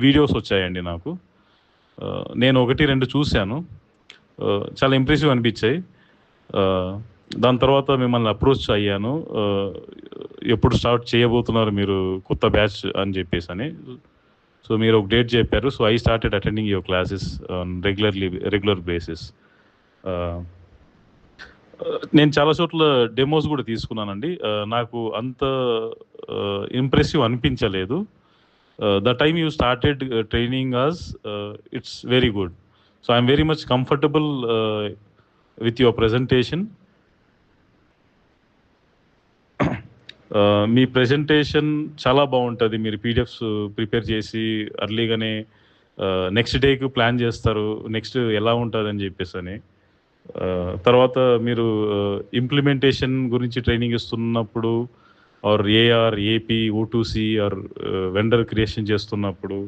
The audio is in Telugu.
వీడియోస్ వచ్చాయండి నాకు. నేను 1, 2 చూశాను. చాలా ఇంప్రెసివ్ అనిపించాయి. దాని తర్వాత మిమ్మల్ని అప్రోచ్ అయ్యాను. ఎప్పుడు స్టార్ట్ చేయబోతున్నారు మీరు కొత్త బ్యాచ్ అని చెప్పేసి. సో మీరు ఒక డేట్ చెప్పారు. So I started attending your classes on regular basis. నేను చాలా చోట్ల డెమోస్ కూడా తీసుకున్నానండి. నాకు అంత ఇంప్రెసివ్ అనిపించలేదు. The time you started training us, it's very good. So I'm very much comfortable with your presentation. మీ ప్రెజెంటేషన్ చాలా బాగుంటుంది. మీరు పీడిఎఫ్స్ ప్రిపేర్ చేసి అర్లీగానే నెక్స్ట్ డేకి ప్లాన్ చేస్తారు, నెక్స్ట్ ఎలా ఉంటుంది అని చెప్పేసి. తర్వాత మీరు ఇంప్లిమెంటేషన్ గురించి ట్రైనింగ్ ఇస్తున్నప్పుడు, or AR, AP, O2C or vendor creation చేస్తున్నప్పుడు